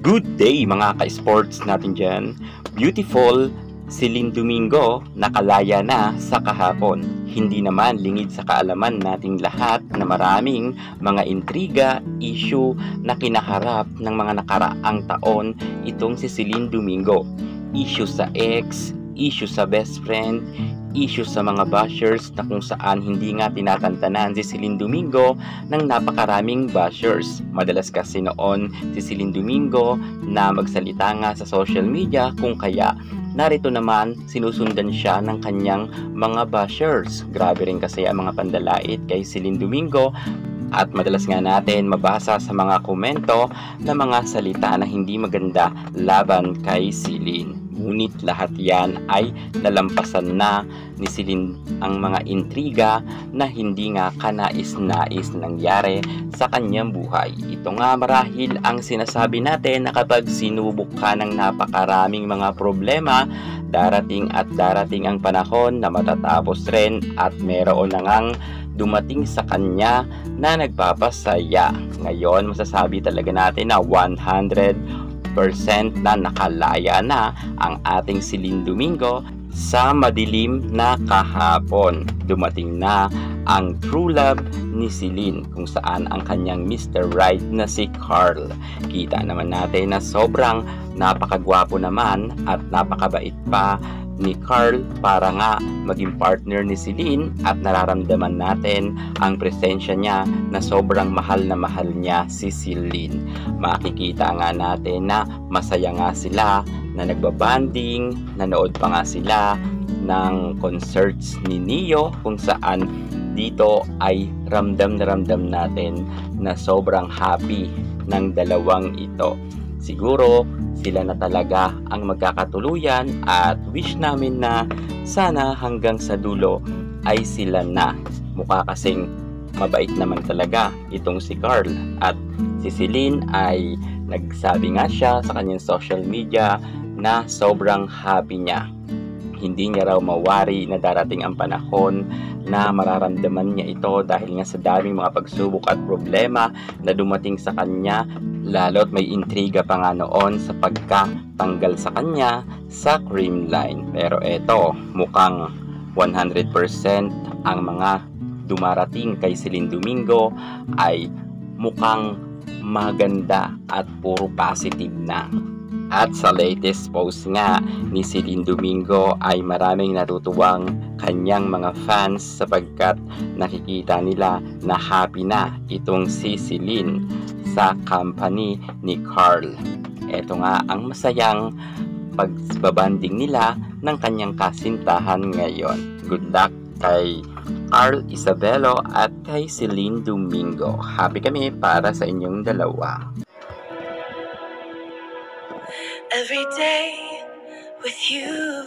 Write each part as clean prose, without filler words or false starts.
Good day mga ka-sports natin dyan. Beautiful Celine Domingo nakalaya na sa kahapon. Hindi naman lingid sa kaalaman nating lahat na maraming mga intriga, issue na kinaharap ng mga nakaraang taon itong si Celine Domingo. Issue sa ex, issue sa best friend, issue sa mga bashers na kung saan hindi nga tinatantanan si Celine Domingo ng napakaraming bashers. Madalas kasi noon si Celine Domingo na magsalita nga sa social media, kung kaya narito naman sinusundan siya ng kanyang mga bashers. Grabe rin kasi ang mga pandalait kay Celine Domingo. At madalas nga natin mabasa sa mga komento na mga salita na hindi maganda laban kay Celine. Ngunit lahat yan ay nalampasan na ni Celine ang mga intriga na hindi nga kanais-nais nangyari sa kanyang buhay. Ito nga marahil ang sinasabi natin na kapag sinubok ka ng napakaraming mga problema, darating at darating ang panahon na matatapos rin at meron na ngang dumating sa kanya na nagpapasaya. Ngayon, masasabi talaga natin na 100% na nakalaya na ang ating Celine Domingo sa madilim na kahapon. Dumating na ang true love ni Celine, kung saan ang kanyang Mr. Right na si Carl. Kita naman natin na sobrang napakagwapo naman at napakabait pa ni Carl para nga maging partner ni Celine, at nararamdaman natin ang presensya niya na sobrang mahal na mahal niya si Celine. Makikita nga natin na masaya nga sila, na nagbabanding, nanood pa nga sila ng concerts ni Neo, kung saan dito ay ramdam na ramdam natin na sobrang happy ng dalawang ito. Siguro sila na talaga ang magkakatuluyan at wish namin na sana hanggang sa dulo ay sila na. Mukha kasing mabait naman talaga itong si Carl, at si Celine ay nagsabi nga siya sa kanyang social media na sobrang happy niya. Hindi niya raw mawari na darating ang panahon na mararamdaman niya ito dahil nga sa daming mga pagsubok at problema na dumating sa kanya, lalo't may intriga pa nga noon sa pagkatanggal sa kanya sa creamline. Pero eto, mukhang 100% ang mga dumarating kay Celine Domingo ay mukhang maganda at puro positive na. At sa latest post nga ni Celine Domingo ay maraming natutuwang kanyang mga fans sapagkat nakikita nila na happy na itong si Celine sa company ni Carl. Ito nga ang masayang pagbabanding nila ng kanyang kasintahan ngayon. Good luck kay Carl Isabelo at kay Celine Domingo. Happy kami para sa inyong dalawa. Every day with you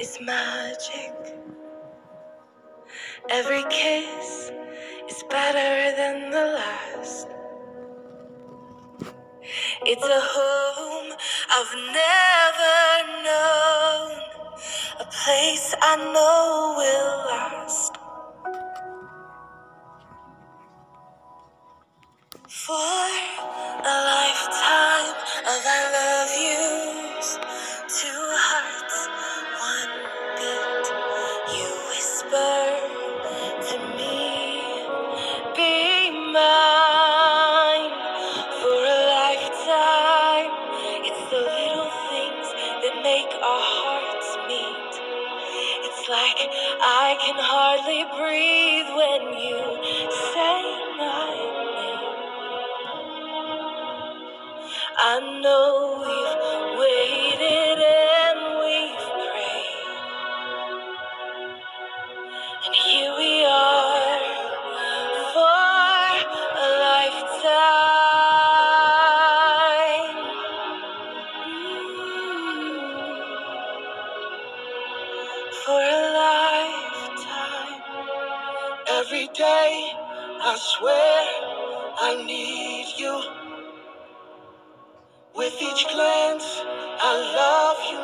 is magic. Every kiss is better than the last. It's a home I've never known, a place I know will last. For a lifetime of I love yous, two hearts, one beat. You whisper to me, be mine. For a lifetime, it's the little things that make our hearts meet. It's like I can hardly breathe when you say my name. I know we've waited and we've prayed, and here we are for a lifetime. For a lifetime. Every day I swear I need you. With each glance, I love you